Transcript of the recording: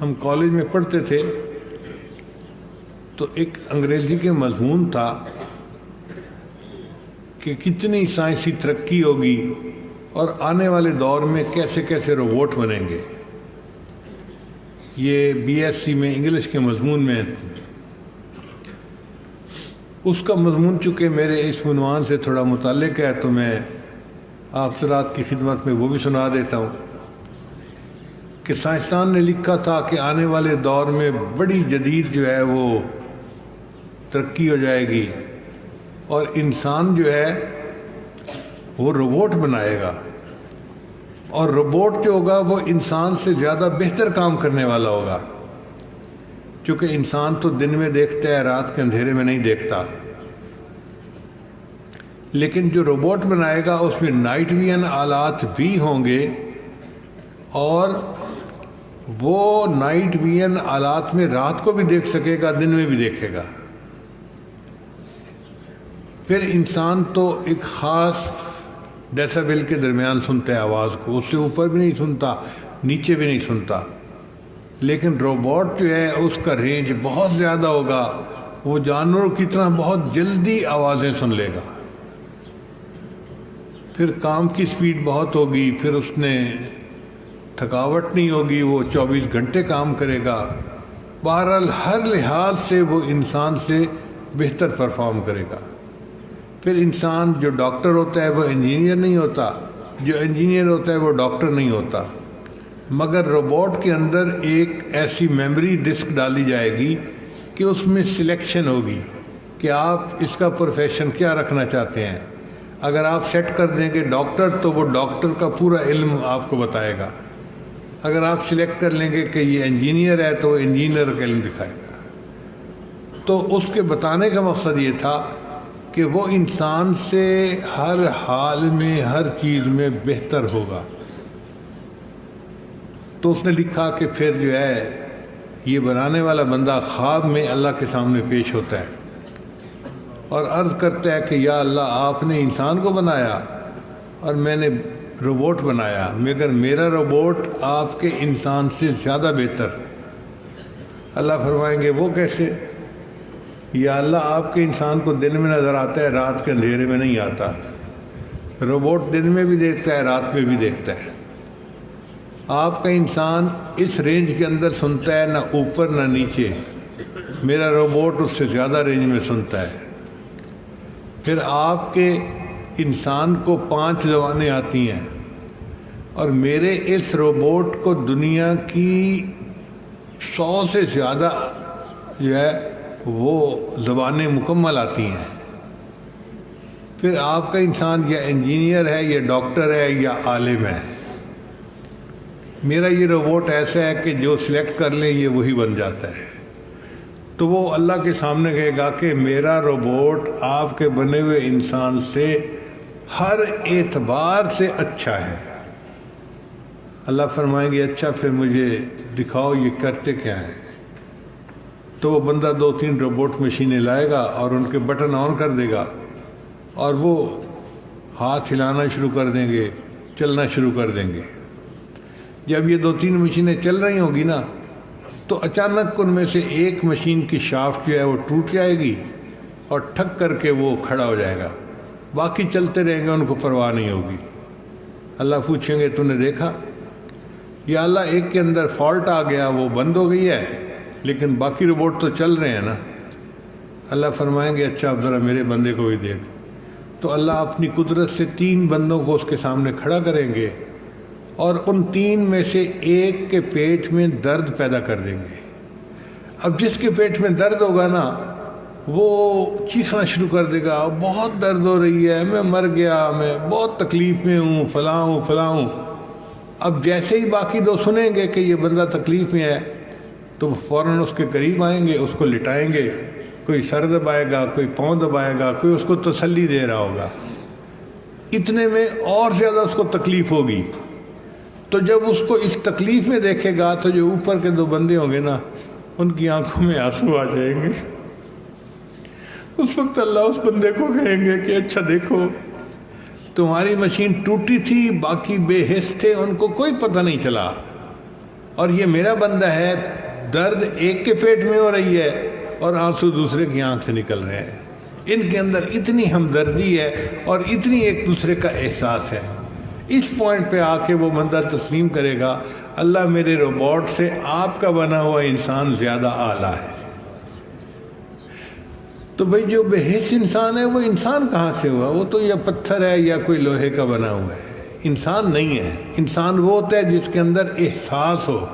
ہم کالج میں پڑھتے تھے تو ایک انگریزی کے مضمون تھا کہ کتنی سائنسی ترقی ہوگی اور آنے والے دور میں کیسے کیسے روبوٹ بنیں گے. یہ BSc میں انگلش کے مضمون میں اس کا مضمون چونکہ میرے اس عنوان سے تھوڑا متعلق ہے تو میں آپ حضرات کی خدمت میں وہ بھی سنا دیتا ہوں کہ سائنسدان نے لکھا تھا کہ آنے والے دور میں بڑی جدید جو ہے وہ ترقی ہو جائے گی اور انسان جو ہے وہ روبوٹ بنائے گا، اور روبوٹ جو ہوگا وہ انسان سے زیادہ بہتر کام کرنے والا ہوگا، کیونکہ انسان تو دن میں دیکھتا ہے، رات کے اندھیرے میں نہیں دیکھتا. لیکن جو روبوٹ بنائے گا اس میں نائٹ ویژن آلات بھی ہوں گے، اور وہ نائٹ ویژن آلات میں رات کو بھی دیکھ سکے گا، دن میں بھی دیکھے گا. پھر انسان تو ایک خاص ڈیسیبل کے درمیان سنتا ہے آواز کو، اس سے اوپر بھی نہیں سنتا، نیچے بھی نہیں سنتا. لیکن روبوٹ جو ہے اس کا رینج بہت زیادہ ہوگا، وہ جانوروں کی طرح بہت جلدی آوازیں سن لے گا. پھر کام کی سپیڈ بہت ہوگی، پھر اس نے تھکاوٹ نہیں ہوگی، وہ 24 گھنٹے کام کرے گا. بہرحال ہر لحاظ سے وہ انسان سے بہتر پرفارم کرے گا. پھر انسان جو ڈاکٹر ہوتا ہے وہ انجینئر نہیں ہوتا، جو انجینئر ہوتا ہے وہ ڈاکٹر نہیں ہوتا. مگر روبوٹ کے اندر ایک ایسی میموری ڈسک ڈالی جائے گی کہ اس میں سلیکشن ہوگی کہ آپ اس کا پروفیشن کیا رکھنا چاہتے ہیں. اگر آپ سیٹ کر دیں گے ڈاکٹر تو وہ ڈاکٹر کا پورا علم آپ کو بتائے گا. اگر آپ سلیکٹ کر لیں گے کہ یہ انجینئر ہے تو وہ انجینئر کا علم دکھائے گا. تو اس کے بتانے کا مقصد یہ تھا کہ وہ انسان سے ہر حال میں ہر چیز میں بہتر ہوگا. تو اس نے لکھا کہ پھر جو ہے یہ بنانے والا بندہ خواب میں اللہ کے سامنے پیش ہوتا ہے اور عرض کرتا ہے کہ یا اللہ آپ نے انسان کو بنایا اور میں نے روبوٹ بنایا، مگر میرا روبوٹ آپ کے انسان سے زیادہ بہتر. اللہ فرمائیں گے وہ کیسے؟ یا اللہ آپ کے انسان کو دن میں نظر آتا ہے، رات کے اندھیرے میں نہیں آتا. روبوٹ دن میں بھی دیکھتا ہے، رات میں بھی دیکھتا ہے. آپ کا انسان اس رینج کے اندر سنتا ہے، نہ اوپر نہ نیچے. میرا روبوٹ اس سے زیادہ رینج میں سنتا ہے. پھر آپ کے انسان کو 5 زبانیں آتی ہیں اور میرے اس روبوٹ کو دنیا کی 100 سے زیادہ جو ہے وہ زبانیں مکمل آتی ہیں. پھر آپ کا انسان یا انجینئر ہے یا ڈاکٹر ہے یا عالم ہے. میرا یہ روبوٹ ایسا ہے کہ جو سلیکٹ کر لیں یہ وہی بن جاتا ہے. تو وہ اللہ کے سامنے کہے گا کہ میرا روبوٹ آپ کے بنے ہوئے انسان سے ہر اعتبار سے اچھا ہے. اللہ فرمائیں گے اچھا پھر مجھے دکھاؤ یہ کرتے کیا ہیں. تو وہ بندہ 2-3 روبوٹ مشینیں لائے گا اور ان کے بٹن آن کر دے گا اور وہ ہاتھ ہلانا شروع کر دیں گے، چلنا شروع کر دیں گے. جب یہ 2-3 مشینیں چل رہی ہوں گی نا تو اچانک ان میں سے ایک مشین کی شافٹ جو ہے وہ ٹوٹ جائے گی اور ٹھک کر کے وہ کھڑا ہو جائے گا. باقی چلتے رہیں گے، ان کو پرواہ نہیں ہوگی. اللہ پوچھیں گے تو نے دیکھا؟ یا اللہ ایک کے اندر فالٹ آ گیا، وہ بند ہو گئی ہے، لیکن باقی روبوٹ تو چل رہے ہیں نا. اللہ فرمائیں گے اچھا اب ذرا میرے بندے کو بھی دیکھ. تو اللہ اپنی قدرت سے 3 بندوں کو اس کے سامنے کھڑا کریں گے اور ان 3 میں سے ایک کے پیٹ میں درد پیدا کر دیں گے. اب جس کے پیٹ میں درد ہوگا نا وہ چیخنا شروع کر دے گا، بہت درد ہو رہی ہے، میں مر گیا، میں بہت تکلیف میں ہوں، فلاں ہوں فلاں ہوں. اب جیسے ہی باقی 2 سنیں گے کہ یہ بندہ تکلیف میں ہے تو فوراً اس کے قریب آئیں گے، اس کو لٹائیں گے. کوئی سر دبائے گا، کوئی پاؤں دبائے گا، کوئی اس کو تسلی دے رہا ہوگا. اتنے میں اور زیادہ اس کو تکلیف ہوگی. تو جب اس کو اس تکلیف میں دیکھے گا تو جو اوپر کے 2 بندے ہوں گے نا ان کی آنکھوں میں آنسو آ جائیں گے. اس وقت اللہ اس بندے کو کہیں گے کہ اچھا دیکھو تمہاری مشین ٹوٹی تھی، باقی بے حس تھے، ان کو کوئی پتہ نہیں چلا، اور یہ میرا بندہ ہے، درد ایک کے پیٹ میں ہو رہی ہے اور آنسو دوسرے کی آنکھ سے نکل رہے ہیں، ان کے اندر اتنی ہمدردی ہے اور اتنی ایک دوسرے کا احساس ہے۔ اس پوائنٹ پہ آ کے وہ بندہ تسلیم کرے گا اللہ میرے روبوٹ سے آپ کا بنا ہوا انسان زیادہ اعلیٰ ہے۔ تو بھئی جو بے حس انسان ہے وہ انسان کہاں سے ہوا؟ وہ تو یا پتھر ہے یا کوئی لوہے کا بنا ہوا ہے، انسان نہیں ہے۔ انسان وہ ہوتا ہے جس کے اندر احساس ہو،